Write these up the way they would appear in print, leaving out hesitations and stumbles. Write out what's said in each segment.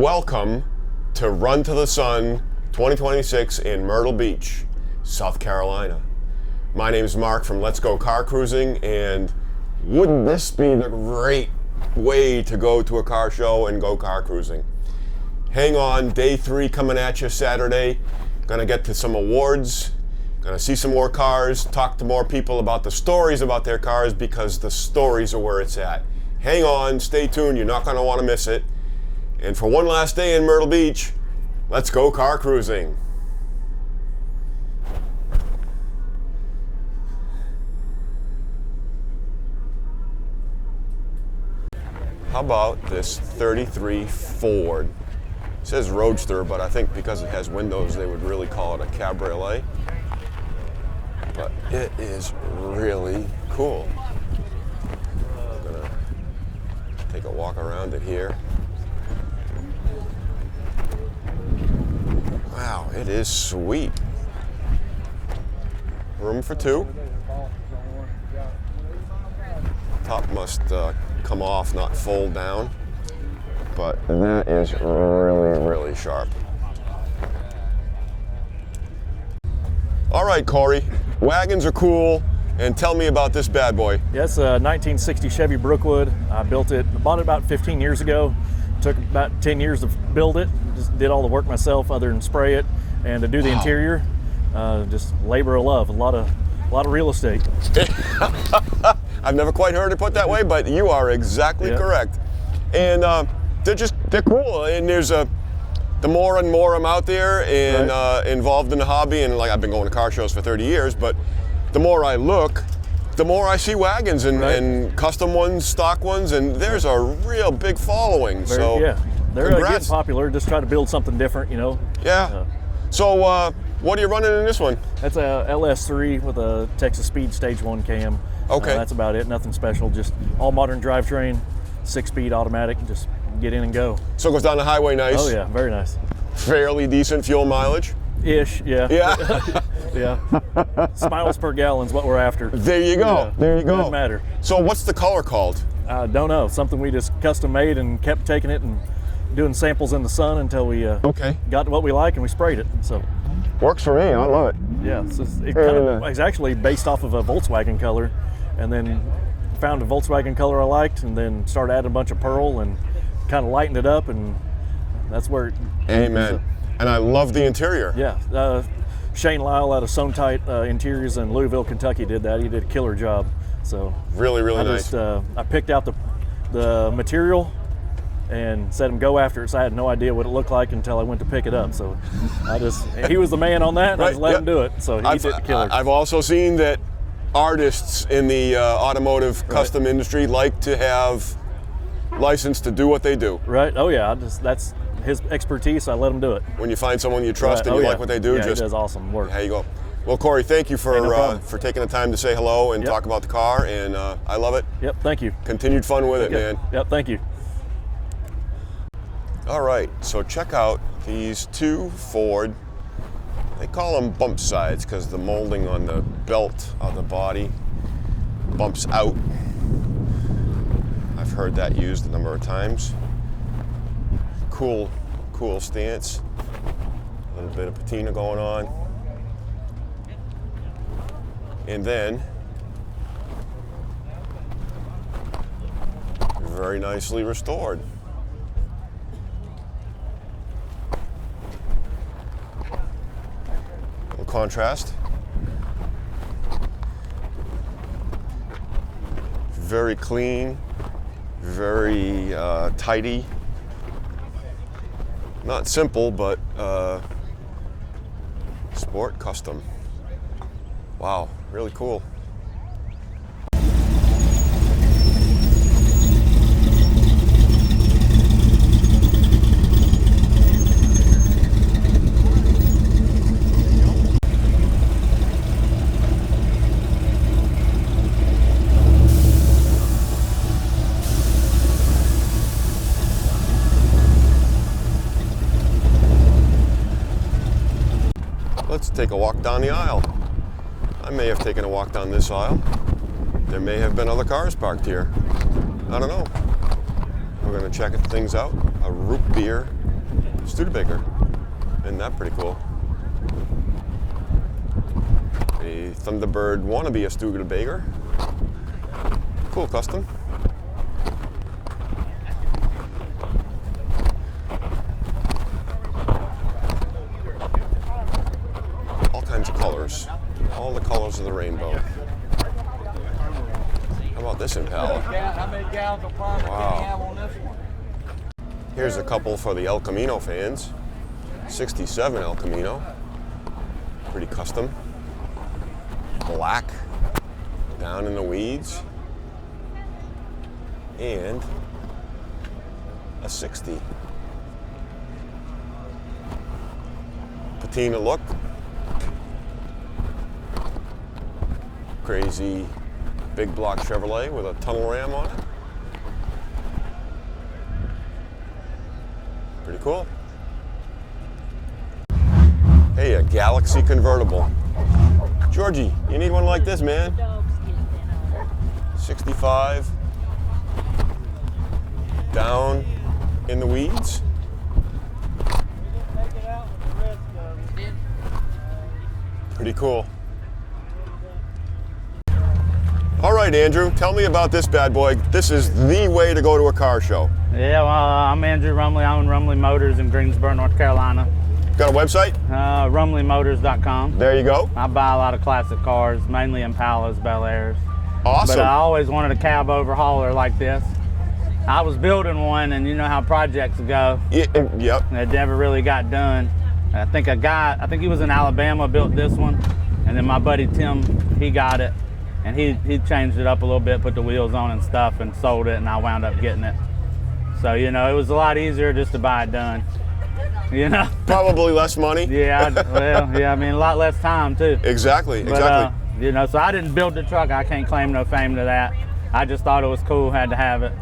Welcome to Run to the Sun 2026 in Myrtle Beach, South Carolina. My name is Mark from Let's Go Car Cruising, and wouldn't this be the great way to go to a car show and go car cruising? Hang on, day 3 coming at you Saturday. Gonna get to some awards, gonna see some more cars, talk to more people about the stories about their cars, because the stories are where it's at. Hang on, stay tuned, you're not gonna wanna miss it. And for one last day in Myrtle Beach, let's go car cruising. How about this 33 Ford? It says Roadster, but I think because it has windows, they would really call it a cabriolet. But it is really cool. I'm gonna take a walk around it here. Wow, it is sweet. Room for 2. Top must come off, not fold down. But that is really, really sharp. All right, Corey, wagons are cool, and tell me about this bad boy. Yes, a 1960 Chevy Brookwood. I bought it about 15 years ago. Took about 10 years to build it. Just did all the work myself, other than spray it and to do the interior. Just labor of love. A lot of real estate. I've never quite heard it put that way, but you are exactly correct. And they're cool. And there's the more and more I'm out there and involved in the hobby, and like I've been going to car shows for 30 years, but the more I look, the more I see wagons and custom ones, stock ones, and there's a real big following. They're getting popular. Just try to build something different, you know. Yeah. So what are you running in this one? That's a LS3 with a Texas Speed Stage 1 cam. Okay. That's about it. Nothing special. Just all modern drivetrain, 6-speed automatic. Just get in and go. So it goes down the highway nice. Oh yeah, very nice. Fairly decent fuel mileage. Ish, yeah. Yeah. Yeah. Miles per gallon is what we're after. There you go. Yeah. There you go. Doesn't matter. So what's the color called? I don't know. Something we just custom made and kept taking it and doing samples in the sun until we got to what we like, and we sprayed it. So works for me. I love it. Yeah. So it's actually based off of a Volkswagen color, and then found a Volkswagen color I liked, and then started adding a bunch of pearl and kind of lightened it up, and that's where. Amen. And I love the interior. Yeah. Shane Lyle out of Sonetight Interiors in Louisville, Kentucky did that. He did a killer job. So really, really nice. I picked out the material and said him go after it. So I had no idea what it looked like until I went to pick it up. So he was the man on that, and I just let him do it. So he did the killer. I've also seen that artists in the automotive custom industry like to have license to do what they do. Right. Oh yeah. That's his expertise. So I let him do it. When you find someone you trust and you like what they do, he does awesome work. There you go. Well, Corey, thank you for taking the time to say hello and talk about the car, and I love it. Yep, thank you. Continued fun with it, man. Yep, thank you. All right, so check out these 2 Ford. They call them bump sides because the molding on the belt of the body bumps out. I've heard that used a number of times. Cool stance. A little bit of patina going on. And then, very nicely restored. A little contrast. Very clean, very tidy. Not simple, but sport custom. Wow, really cool. Let's take a walk down the aisle. I may have taken a walk down this aisle. There may have been other cars parked here. I don't know. We're gonna check things out. A root beer Studebaker. Isn't that pretty cool? A Thunderbird wannabe a Studebaker. Cool custom. All kinds of colors. All the colors of the rainbow. How about this Impala? Wow. Here's a couple for the El Camino fans. 67 El Camino. Pretty custom. Black. Down in the weeds. And a 60. Patina look. Crazy big block Chevrolet with a tunnel ram on it. Pretty cool. Hey, a Galaxy convertible. Georgie, you need one like this, man. 65. Down in the weeds. Pretty cool. All right, Andrew, tell me about this bad boy. This is the way to go to a car show. Yeah, well, I'm Andrew Rumley. I own Rumley Motors in Greensboro, North Carolina. Got a website? RumleyMotors.com. There you go. I buy a lot of classic cars, mainly Impalas, Bel Airs. Awesome. But I always wanted a cab overhauler like this. I was building one, and you know how projects go. Yep. It never really got done. I think he was in Alabama, built this one, and then my buddy Tim, he got it, and he changed it up a little bit, put the wheels on and stuff, and sold it, and I wound up getting it. So, you know, it was a lot easier just to buy it done, you know? Probably less money. Yeah, I mean, a lot less time, too. Exactly. But, you know, so I didn't build the truck. I can't claim no fame to that. I just thought it was cool, had to have it,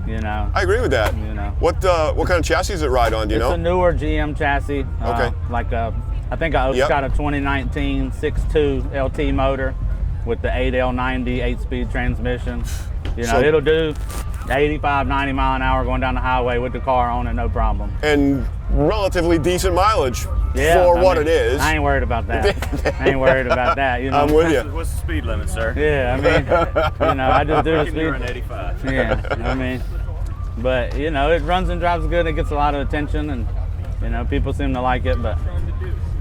you know. I agree with that. You know. What kind of chassis does it ride on, do you know? It's a newer GM chassis. Okay. I think it's got a 2019 6.2 LT motor with the 8L90 8-speed transmission. You know, it'll do 85, 90 mile an hour going down the highway with the car on it, no problem. And relatively decent mileage for what it is. I ain't worried about that. I ain't worried about that. You know? I'm with you. What's the speed limit, sir? Yeah, I mean, you know, I just do the speed. You're an 85. Yeah, I mean, but you know, it runs and drives good. It gets a lot of attention, and you know, people seem to like it. But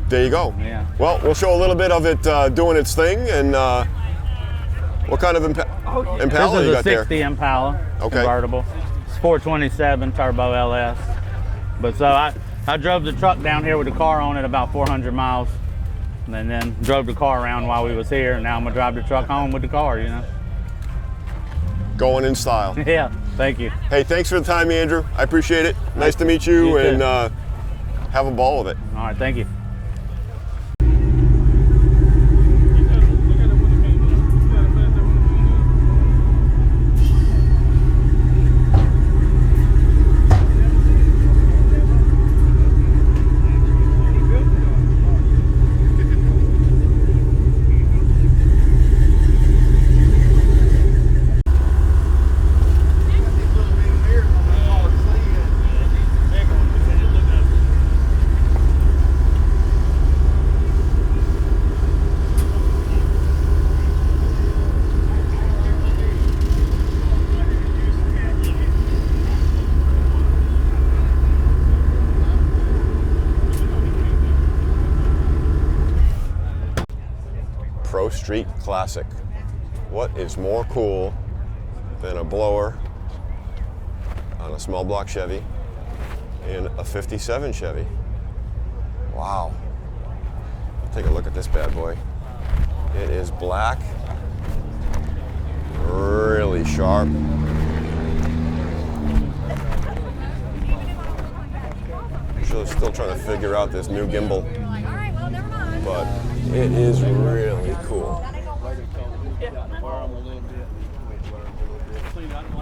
there you go. Yeah. Well, we'll show a little bit of it doing its thing, and what kind of Impala this you is got a there? 60 Impala Okay. convertible. It's 427 turbo LS. But so I drove the truck down here with the car on it about 400 miles, and then drove the car around while we was here. And now I'm gonna drive the truck home with the car. You know. Going in style. Yeah. Thank you. Hey, thanks for the time, Andrew. I appreciate it. Nice to meet you, You too. and have a ball with it. All right. Thank you. Pro Street Classic. What is more cool than a blower on a small block Chevy and a 57 Chevy? Wow. Take a look at this bad boy. It is black, really sharp. Still trying to figure out this new gimbal, but it is really cool.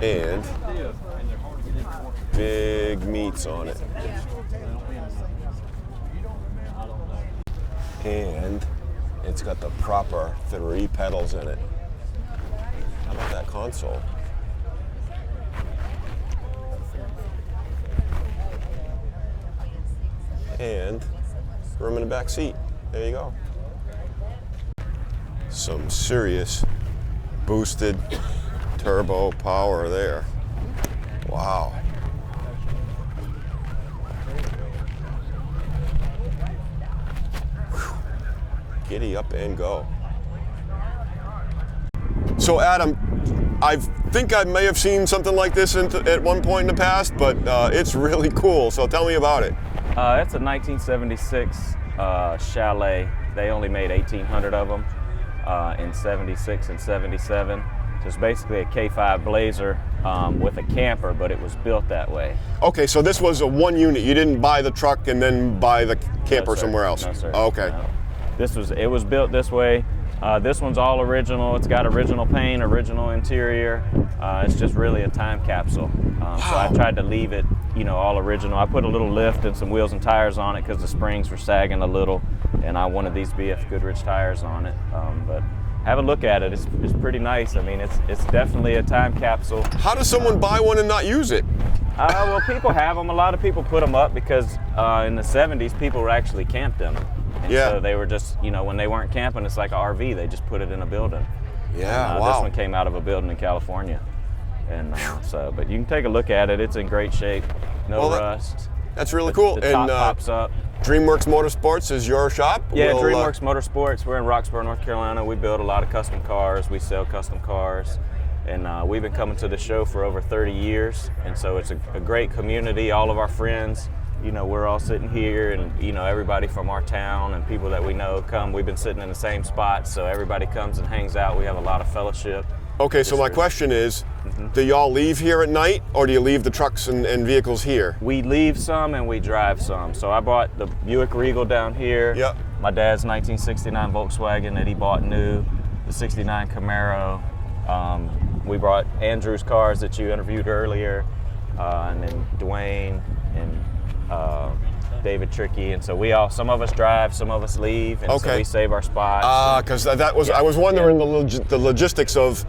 And big meats on it. And it's got the proper 3 pedals in it. How about that console? and room in the back seat. There you go. Some serious boosted turbo power there. Wow. Whew. Giddy up and go. So Adam, I think I may have seen something like this at one point in the past, but it's really cool. So tell me about it. It's a 1976 Chalet. They only made 1,800 of them in 76 and 77. So it's basically a K5 Blazer with a camper, but it was built that way. Okay, so this was a one unit. You didn't buy the truck and then buy the camper No, sir. somewhere else? No, sir. Okay. No. It was built this way. This one's all original. It's got original paint, original interior. It's just really a time capsule. So I tried to leave it, all original. I put a little lift and some wheels and tires on it because the springs were sagging a little, and I wanted these BF Goodrich tires on it. But have a look at it. It's pretty nice. I mean, it's definitely a time capsule. How does someone buy one and not use it? Well, people have them. A lot of people put them up because in the 70s, people were actually camped in them. And Yeah. so they were just, when they weren't camping, it's like an RV. They just put it in a building. Yeah, And, wow. This one came out of a building in California. And but you can take a look at it. It's in great shape. No Well, rust. That's really cool. The top And pops up. DreamWorks Motorsports is your shop? Yeah, We'll, DreamWorks Motorsports. We're in Roxborough, North Carolina. We build a lot of custom cars. We sell custom cars. And we've been coming to the show for over 30 years. And so it's a great community. All of our friends, we're all sitting here, and, everybody from our town and people that we know come. We've been sitting in the same spot, so everybody comes and hangs out. We have a lot of fellowship. Okay, so my question is, do y'all leave here at night, or do you leave the trucks and vehicles here? We leave some and we drive some. So I bought the Buick Regal down here. Yep. My dad's 1969 Volkswagen that he bought new, the 69 Camaro. We brought Andrew's cars that you interviewed earlier, and then Dwayne and David Tricky, and so some of us drive, some of us leave, and so we save our spots. Because I was wondering the logistics of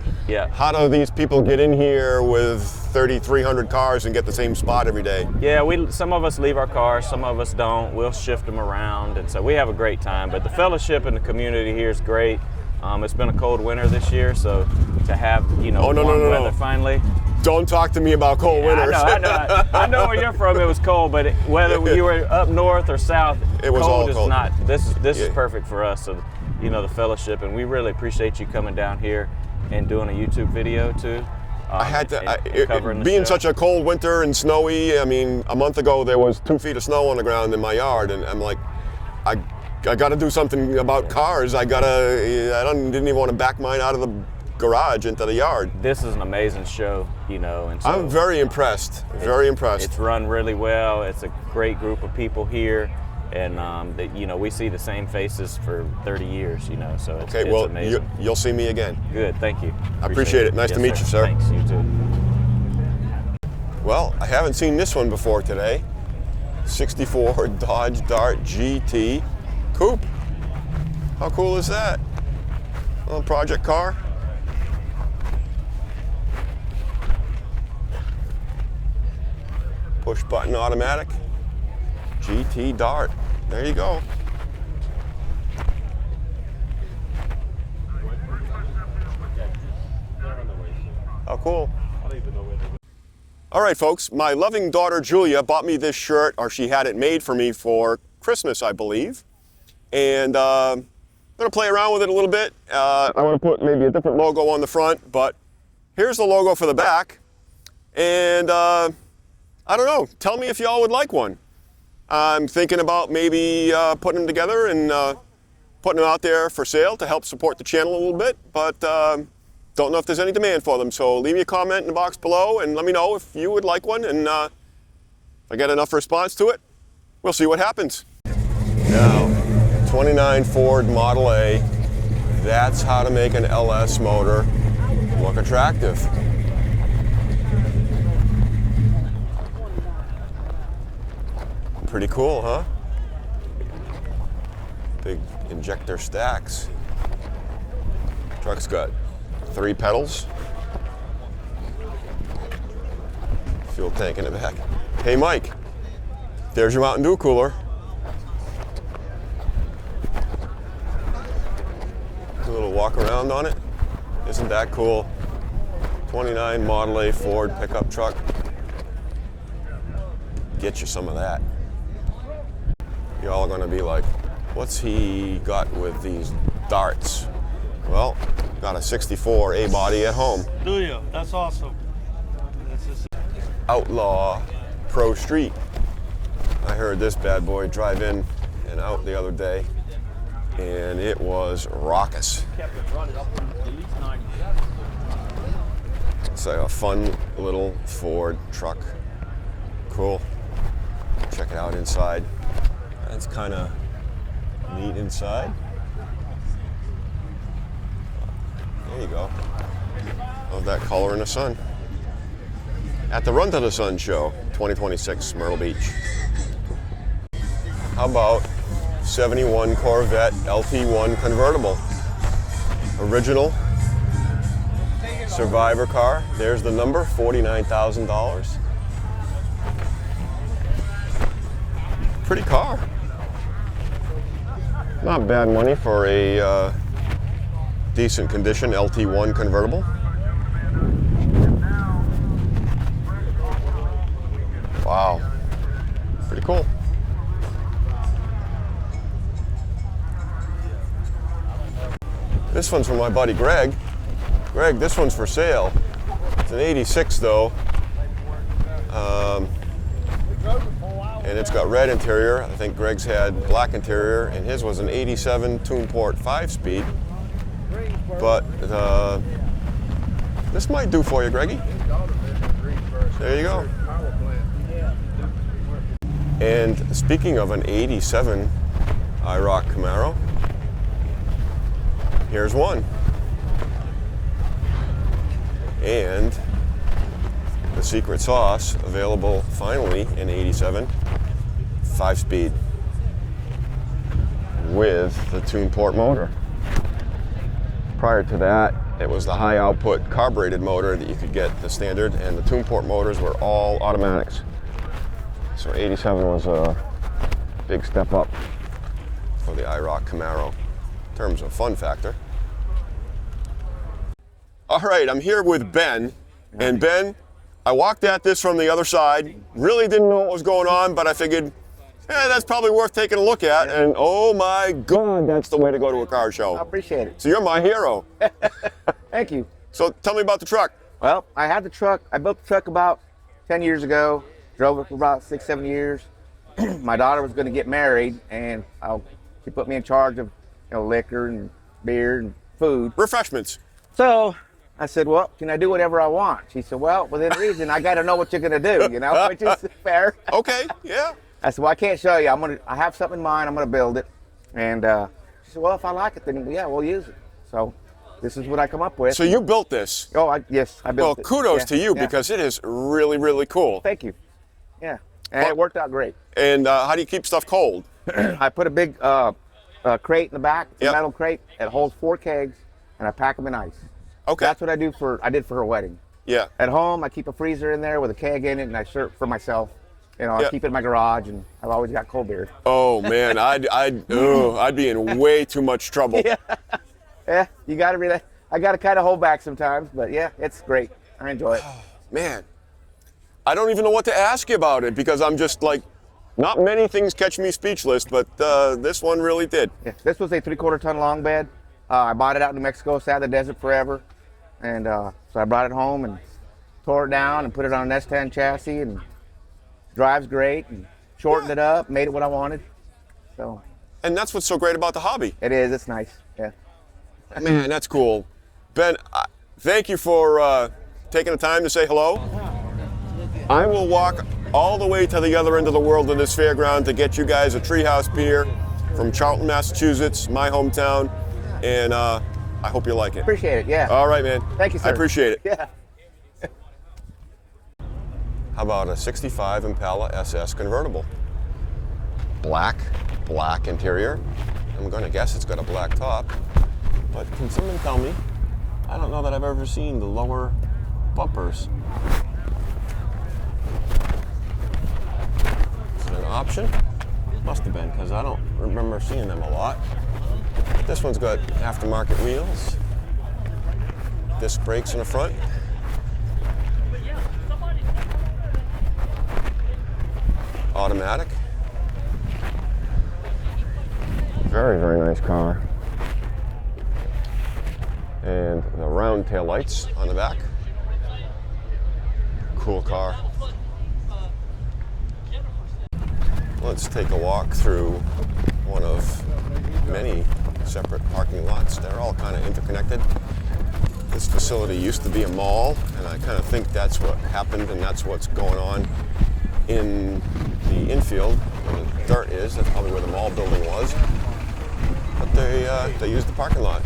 how do these people get in here with 3,300 cars and get the same spot every day? Yeah, some of us leave our cars, some of us don't. We'll shift them around, and so we have a great time. But the fellowship in the community here is great. It's been a cold winter this year, so to have warm weather finally. Don't talk to me about cold winters. I know where you're from. It was cold, but whether you were up north or south, it was cold all is cold. not. This is perfect for us. So, the fellowship, and we really appreciate you coming down here and doing a YouTube video too. I had to, covering the being show. such a cold winter and snowy. I mean, a month ago there was 2 feet of snow on the ground in my yard, and I'm like, I got to do something about cars. didn't even want to back mine out of the garage into the yard. This is an amazing show, and so I'm very impressed. Very impressed. It's run really well. It's a great group of people here, and we see the same faces for 30 years. So it's, okay, it's amazing. You'll see me again. Good, thank you. I appreciate it. Nice to meet you, sir. Thanks, you too. Well, I haven't seen this one before today. 64 Dodge Dart GT Coupe. How cool is that? Little project car. Push button automatic. GT Dart. There you go. How cool. All right, folks, my loving daughter Julia bought me this shirt, or she had it made for me for Christmas, I believe. And I'm gonna play around with it a little bit. I wanna put maybe a different logo on the front, but here's the logo for the back. And I don't know, tell me if y'all would like one. I'm thinking about maybe putting them together and putting them out there for sale to help support the channel a little bit, but don't know if there's any demand for them. So leave me a comment in the box below and let me know if you would like one, and if I get enough response to it, we'll see what happens. Now, 29 Ford Model A, that's how to make an LS motor look attractive. Pretty cool, huh? Big injector stacks. Truck's got 3 pedals. Fuel tank in the back. Hey Mike, there's your Mountain Dew cooler. walk around on it. Isn't that cool? 29 Model A Ford pickup truck. Get you some of that. Y'all are gonna be like, what's he got with these darts? Well, got a 64 A-body at home. Do you? That's awesome. Outlaw Pro Street. I heard this bad boy drive in and out the other day, and it was raucous. It's like a fun little Ford truck. Cool. Check it out inside. That's kind of neat inside. There you go. Love that color in the sun. At the Run to the Sun show, 2026, Myrtle Beach. How about 71 Corvette LT1 convertible? Original Survivor car. There's the number, $49,000. Pretty car. Not bad money for a decent condition LT1 convertible. Wow, pretty cool. This one's from my buddy Greg. Greg, this one's for sale. It's an 86 though. And it's got red interior. I think Greg's had black interior, and his was an 87 Tuneport 5-speed. But this might do for you, Greggy. There you go. And speaking of an 87 IROC Camaro, here's one. And the secret sauce, available finally in 87, 5-speed with the Tuneport motor. Prior to that, it was the high output carbureted motor that you could get the standard, and the Tuneport motors were all automatics. So 87 was a big step up for the IROC Camaro in terms of fun factor. All right, I'm here with Ben, and Ben, I walked at this from the other side, really didn't know what was going on, but I figured, that's probably worth taking a look at, and oh my God, that's the way to go to a car show. I appreciate it. So you're my hero. Thank you. So tell me about the truck. Well, I had the truck. I built the truck about 10 years ago. Drove it for about 6-7 years. My daughter was going to get married, and she put me in charge of liquor and beer and food. Refreshments. So I said, well, can I do whatever I want? She said, well, within reason, I got to know what you're going to do, which is fair. Okay, yeah. I said, well, I can't show you. I have something in mind. I'm going to build it. And she said, well, if I like it, then yeah, we'll use it. So this is what I come up with. So you built this? Oh, yes, I built it. Well, kudos to you because it is really, really cool. Thank you. Yeah, and it worked out great. And how do you keep stuff cold? I put a big crate in the back, a metal crate that holds 4 kegs, and I pack them in ice. Okay. That's what I did for her wedding. Yeah. At home, I keep a freezer in there with a keg in it, and I serve for myself. I keep it in my garage, and I've always got cold beer. Oh man, I'd be in way too much trouble. Yeah, you got to I got to kind of hold back sometimes, but yeah, it's great. I enjoy it. Man, I don't even know what to ask you about it because I'm just like, not many things catch me speechless, but this one really did. Yeah, this was a 3/4 ton long bed. I bought it out in New Mexico, sat in the desert forever, and so I brought it home and tore it down and put it on an S10 chassis, and drives great, and shortened it up, made it what I wanted. So. And that's what's so great about the hobby. It is. It's nice. Yeah. Man, that's cool. Ben, thank you for taking the time to say hello. I will walk all the way to the other end of the world in this fairground to get you guys a Treehouse beer from Charlton, Massachusetts, my hometown, and I hope you like it. Appreciate it, yeah. All right, man. Thank you, sir. I appreciate it. Yeah. How about a 65 Impala SS convertible? Black interior. I'm going to guess it's got a black top, but can someone tell me? I don't know that I've ever seen the lower bumpers. Is it an option? Must have been, because I don't remember seeing them a lot. This one's got aftermarket wheels, disc brakes in the front. Automatic. Very, very nice car. And the round tail lights on the back. Cool car. Let's take a walk through one of many separate parking lots. They're all kind of interconnected. This facility used to be a mall, and I kind of think that's what happened, and that's what's going on in the infield where the dirt is. That's probably where the mall building was. But they used the parking lot.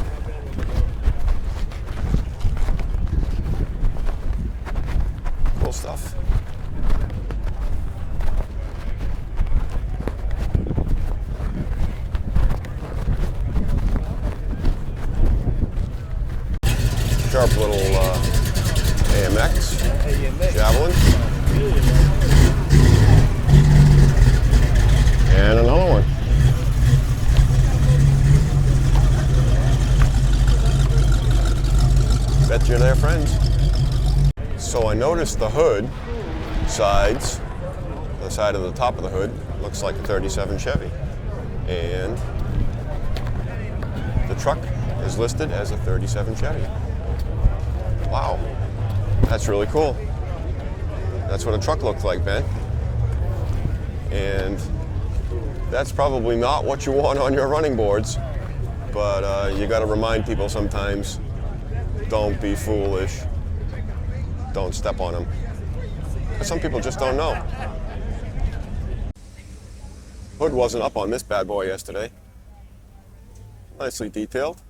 Cool stuff. Sharp little AMX, Javelin. And another one. Bet you're their friends. So I noticed the hood sides, the side of the top of the hood, looks like a 37 Chevy. And the truck is listed as a 37 Chevy. Wow, that's really cool. That's what a truck looks like, Ben. And that's probably not what you want on your running boards, but you gotta remind people sometimes, don't be foolish. Don't step on them. But some people just don't know. Hood wasn't up on this bad boy yesterday. Nicely detailed.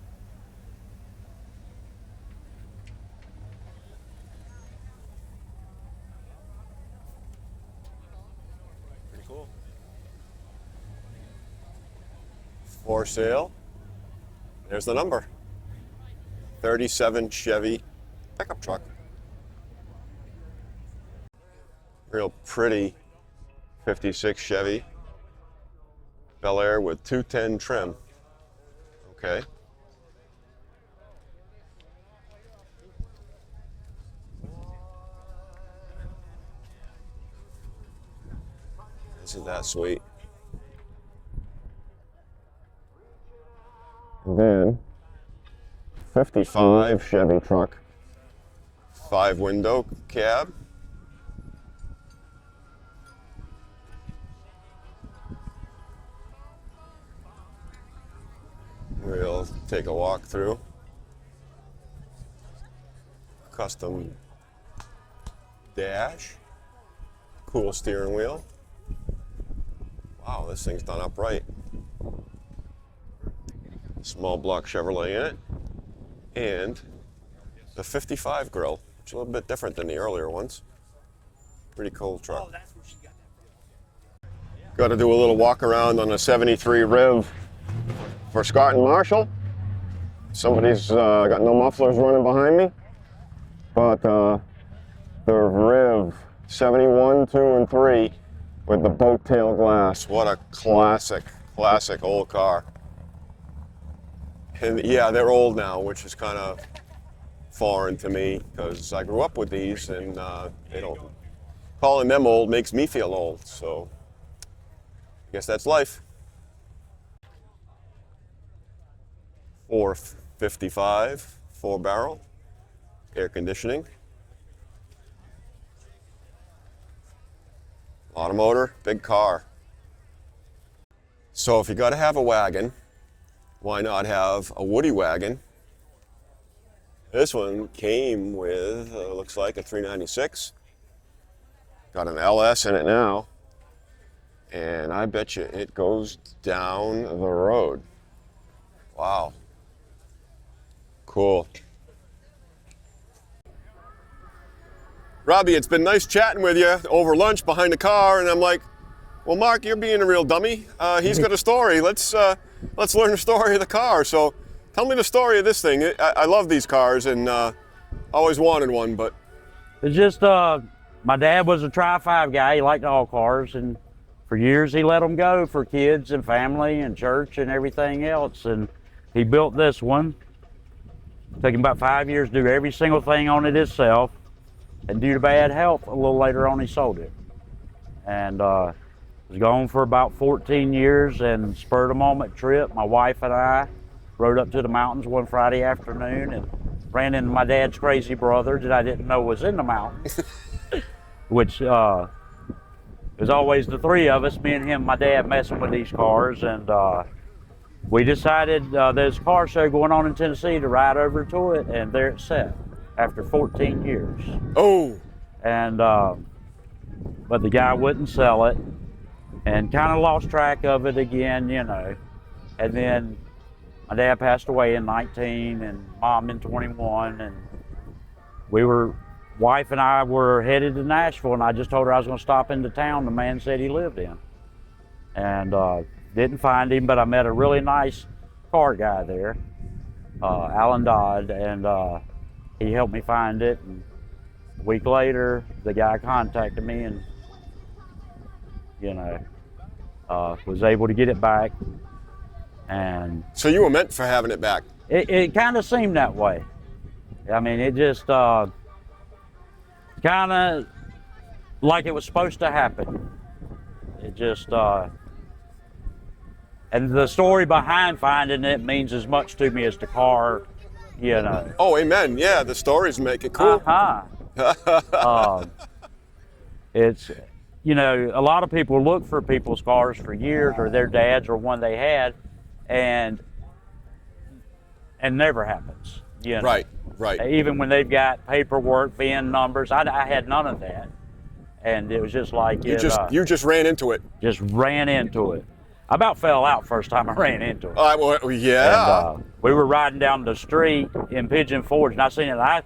Pretty cool. For sale. There's the number. 37 Chevy pickup truck. Real pretty 56 Chevy Bel Air with 210 trim. Okay. Isn't that sweet? And then 55 Chevy truck, 5-window cab. We'll take a walk through. Custom dash, cool steering wheel. Wow, this thing's done upright. Small block Chevrolet in it. And the 55 grill, which is a little bit different than the earlier ones. Pretty cool truck. Got to do a little walk around on the 73 Riv for Scott and Marshall. Somebody's got no mufflers running behind me, but the Riv 71, 2, and 3 with the boat tail glass. What a classic old car. And yeah, they're old now, which is kind of foreign to me because I grew up with these, and they don't. Calling them old makes me feel old, so I guess that's life. 455, 4-barrel, air conditioning, automotor, big car. So if you got to have a wagon, why not have a Woody wagon? This one came with, looks like a 396. Got an LS in it now. And I bet you it goes down the road. Wow. Cool. Robbie, it's been nice chatting with you over lunch behind the car, and I'm like, well, Mark, you're being a real dummy. He's got a story. Let's learn the story of the car. So tell me the story of this thing. I love these cars, and always wanted one, but. It's just, my dad was a Tri-5 guy. He liked all cars, and for years he let them go for kids and family and church and everything else. And he built this one. Took him about 5 years to do every single thing on it himself. And due to bad health, a little later on, he sold it. And was gone for about 14 years, and spur of the moment trip, my wife and I rode up to the mountains one Friday afternoon and ran into my dad's crazy brother that I didn't know was in the mountains, which was always the three of us, me and him, my dad, messing with these cars. And we decided there's a car show going on in Tennessee to ride over to it, and there it sat after 14 years. Oh. And but the guy wouldn't sell it, and kind of lost track of it again, you know. And then my dad passed away in 19 and mom in 21, and wife and I were headed to Nashville, and I just told her I was going to stop into town the man said he lived in. And didn't find him, but I met a really nice car guy there, Alan Dodd, and he helped me find it. And a week later, the guy contacted me and, you know, was able to get it back. And So you were meant for having it back. it kind of seemed that way. I mean, it just kind of like it was supposed to happen. It just, and the story behind finding it means as much to me as the car, you know. Oh, amen. Yeah, the stories make it cool. It's, you know, a lot of people look for people's cars for years, or their dad's, or one they had, and never happens. You know? Right, right. Even when they've got paperwork, VIN numbers, I had none of that, and it was just like You just ran into it. Just ran into it. I about fell out first time I ran into it. Well, yeah. And, we were riding down the street in Pigeon Forge, and I seen it. I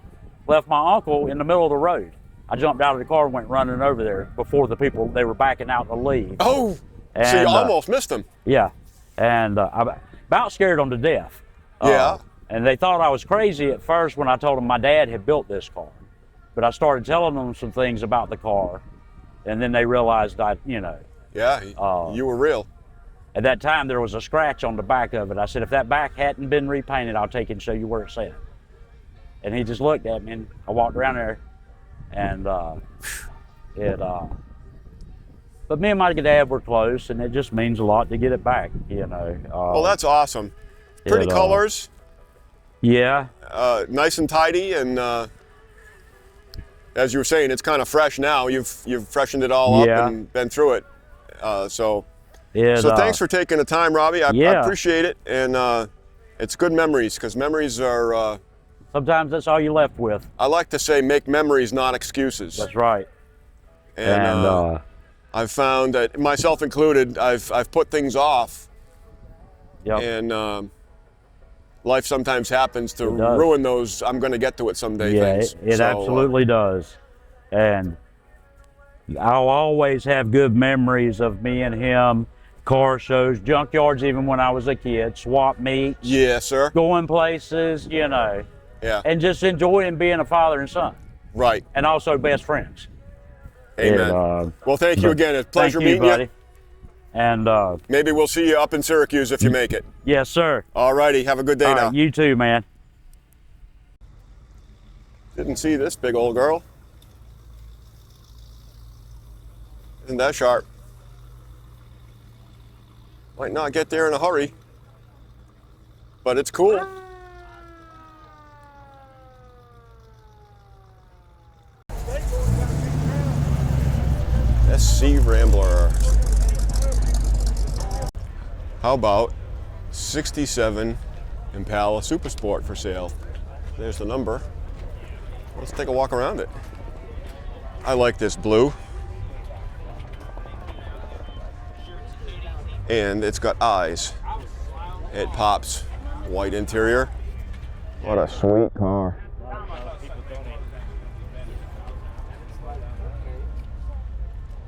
left my uncle in the middle of the road. I jumped out of the car and went running over there before the people, they were backing out to leave. Oh, and, so you almost missed them. Yeah, and I about scared them to death. Yeah. And they thought I was crazy at first when I told them my dad had built this car. But I started telling them some things about the car, and then they realized you know. Yeah, you were real. At that time, there was a scratch on the back of it. I said, if that back hadn't been repainted, I'll take it and show you where it's at. And he just looked at me, and I walked around there, and but me and my dad were close, and it just means a lot to get it back, you know. Well, that's awesome. Pretty colors. Yeah. Nice and tidy, and as you were saying, it's kind of fresh now. You've freshened it all up and been through it. So thanks for taking the time, Robbie. I appreciate it, and it's good memories, because memories are. Sometimes that's all you're left with. I like to say, make memories, not excuses. That's right. And I've found that, myself included, I've put things off. Yep. And life sometimes happens to ruin those I'm going to get to it someday things. It absolutely does. And I'll always have good memories of me and him, car shows, junkyards, even when I was a kid, swap meets. Yeah, sir. Going places, you know. Yeah. And just enjoying being a father and son. Right. And also best friends. Amen. Well, thank you again. It's a pleasure meeting you. Buddy. And maybe we'll see you up in Syracuse if you make it. Yes, sir. All righty. Have a good day now. You too, man. Didn't see this big old girl. Isn't that sharp? Might not get there in a hurry, but it's cool. SC Rambler. How about 67 Impala Super Sport for sale? There's the number. Let's take a walk around it. I like this blue. And it's got eyes. It pops. White interior. What a sweet car.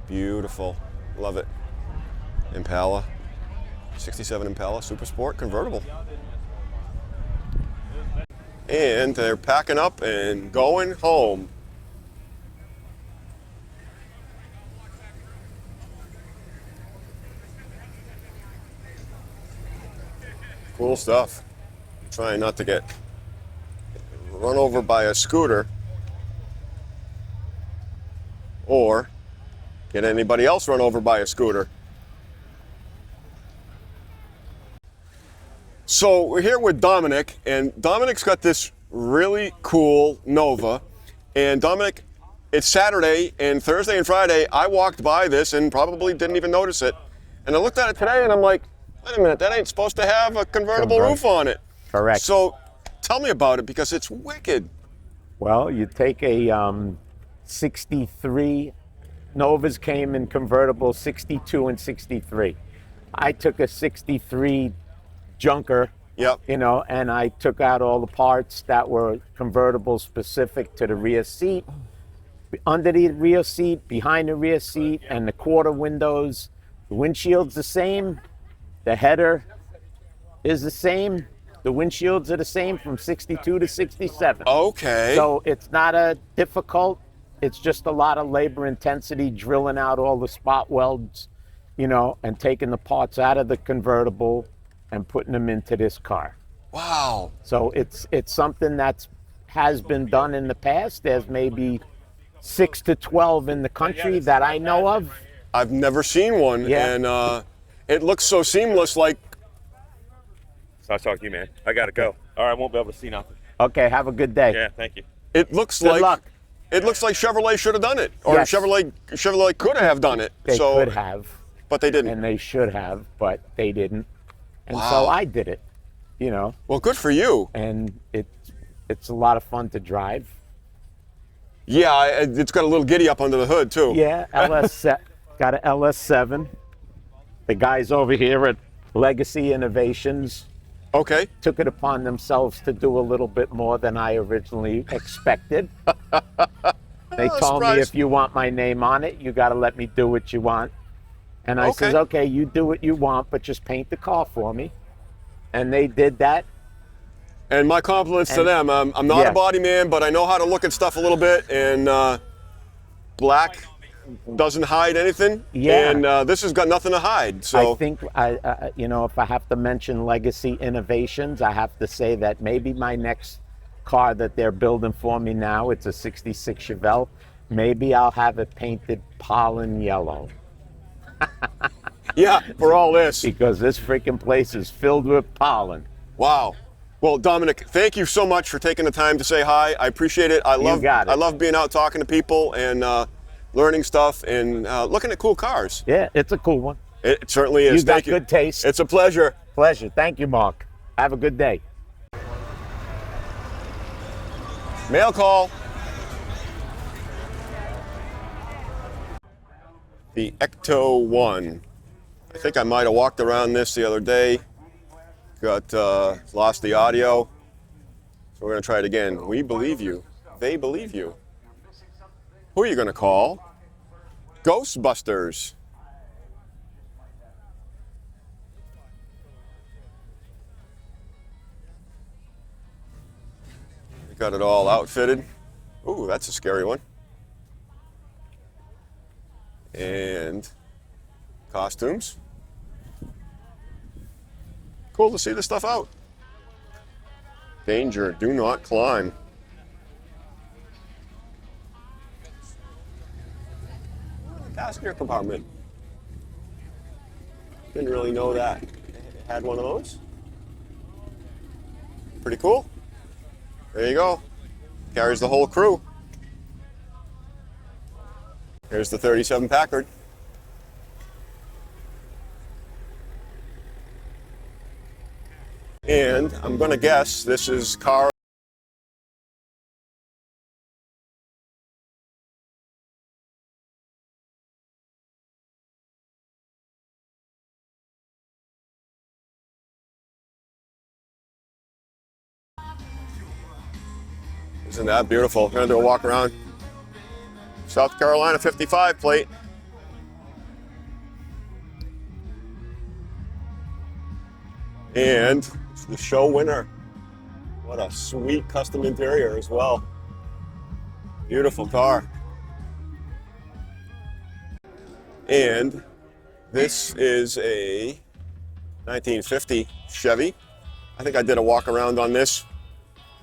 Beautiful. Love it. Impala. 67 Impala Super Sport convertible. And they're packing up and going home. Cool stuff. Trying not to get run over by a scooter or get anybody else run over by a scooter. So we're here with Dominic, and Dominic's got this really cool Nova. And Dominic, it's Saturday, and Thursday and Friday I walked by this and probably didn't even notice it. And I looked at it today and I'm like, wait a minute, that ain't supposed to have a convertible roof on it. Correct. So tell me about it, because it's wicked. Well, you take a 63, Novas came in convertible 62 and 63. I took a 63 junker, Yep. you know, and I took out all the parts that were convertible specific to the rear seat, under the rear seat, behind the rear seat, and the quarter windows. The windshield's the same, the header is the same, the windshields are the same from 62 to 67. Okay. So it's not a difficult, it's just a lot of labor intensity drilling out all the spot welds, you know, and taking the parts out of the convertible and putting them into this car. Wow. So it's something that's has been done in the past. There's maybe 6 to 12 in the country that I know of. I've never seen one, Yeah. and it looks so seamless. Like, So I'll talk to you, man. I gotta go. All right, I won't be able to see nothing. Okay, have a good day. Yeah, thank you. it looks Good like luck. it looks like Chevrolet should have done it, or Yes. Chevrolet could have done it. They so, could have, but they didn't. and they should have, but they didn't. And Wow. so I did it, you know, Well, good for you. and it's a lot of fun to drive. Yeah, it's got a little giddy up under the hood too. Yeah, got an LS7. The guys over here at Legacy Innovations Okay. took it upon themselves to do a little bit more than I originally expected. They told me, surprised. if you want my name on it, you got to let me do what you want. And I says, okay, you do what you want, but just paint the car for me. And they did that. And my compliments to And- them. I'm not yeah. a body man, but I know how to look at stuff a little bit, and black doesn't hide anything. Yeah. And this has got nothing to hide. So I think, you know, if I have to mention Legacy Innovations, I have to say that maybe my next car that they're building for me now, it's a 66 Chevelle, maybe I'll have it painted pollen yellow, yeah, for all this. because this freaking place is filled with pollen. Wow. Well, Dominic, thank you so much for taking the time to say hi. I appreciate it. I love got it. I love being out talking to people and learning stuff and looking at cool cars. Yeah, it's a cool one. It certainly is. You got Thank you. good taste. It's a pleasure. Pleasure. Thank you, Mark. Have a good day. Mail call. The Ecto 1. I think I might have walked around this the other day. Got lost the audio. So we're going to try it again. We believe you. They believe you. Who are you going to call? Ghostbusters. We got it all outfitted. Ooh, that's a scary one. And costumes. Cool to see this stuff out. Danger, do not climb. Passenger compartment. Didn't really know that it had one of those. Pretty cool. There you go. Carries the whole crew. Here's the 37 Packard. And I'm gonna guess this is car. Isn't that beautiful? We're gonna do a walk around. South Carolina 55 plate. And it's the show winner. What a sweet custom interior as well. Beautiful car. And this is a 1950 Chevy. I think I did a walk around on this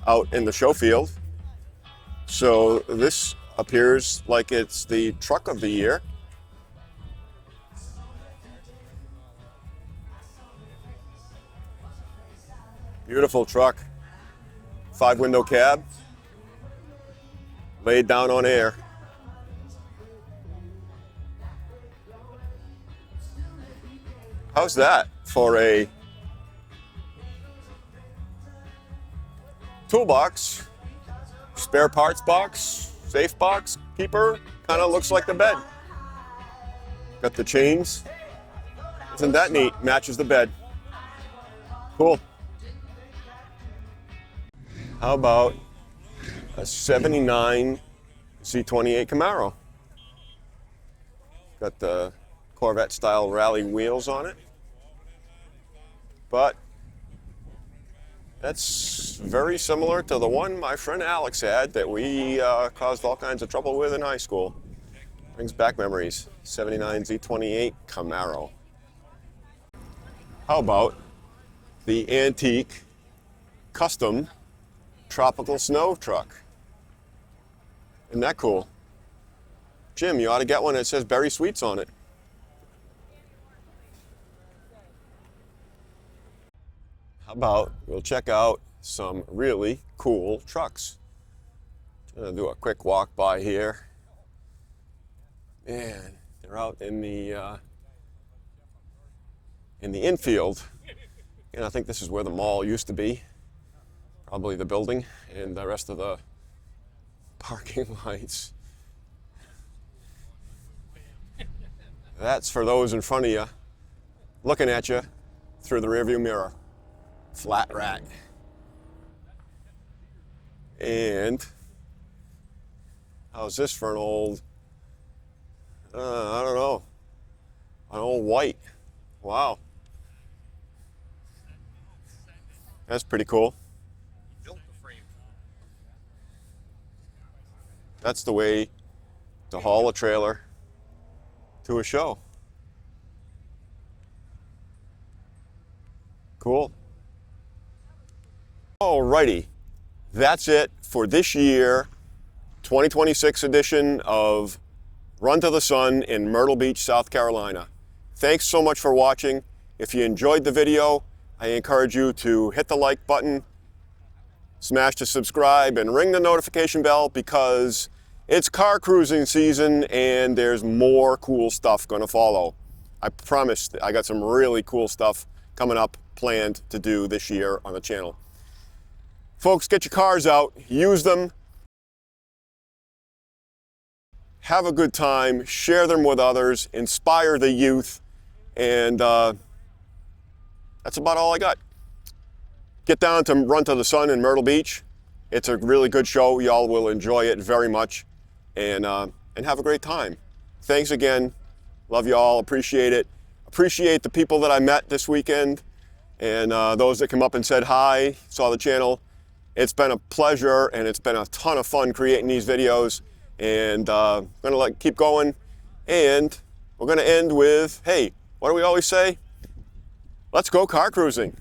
out in the show field. So this appears like it's the truck of the year. Beautiful truck. 5-window cab. Laid down on air. How's that for a toolbox, spare parts box, safe box, keeper? Kind of looks like the bed. Got the chains. Isn't that neat? Matches the bed. Cool. How about a 79 C28 Camaro? Got the Corvette style rally wheels on it. But that's very similar to the one my friend Alex had that we caused all kinds of trouble with in high school. Brings back memories. 79 Z28 Camaro. How about the antique custom tropical snow truck? Isn't that cool? Jim, you ought to get one that says Berry Sweets on it. How about we'll check out some really cool trucks. I'm gonna do a quick walk by here. Man, they're out in the infield. And I think this is where the mall used to be. Probably the building and the rest of the parking lights. That's for those in front of you, looking at you through the rearview mirror. Flat rat. And how's this for an old, I don't know, an old white. Wow. That's pretty cool. That's the way to haul a trailer to a show. Cool. Alrighty, that's it for this year, 2026 edition of Run to the Sun in Myrtle Beach, South Carolina. Thanks so much for watching. If you enjoyed the video, I encourage you to hit the like button, smash the subscribe, and ring the notification bell because it's car cruising season and there's more cool stuff going to follow. I promise I got some really cool stuff coming up planned to do this year on the channel. Folks, get your cars out, use them, have a good time, share them with others, inspire the youth, and that's about all I got. Get down to Run to the Sun in Myrtle Beach. It's a really good show. Y'all will enjoy it very much, and have a great time. Thanks again. Love y'all. Appreciate it. Appreciate the people that I met this weekend, and those that come up and said hi, saw the channel. It's been a pleasure, and it's been a ton of fun creating these videos, and I'm gonna keep going, and we're gonna end with, hey, what do we always say? Let's go car cruising.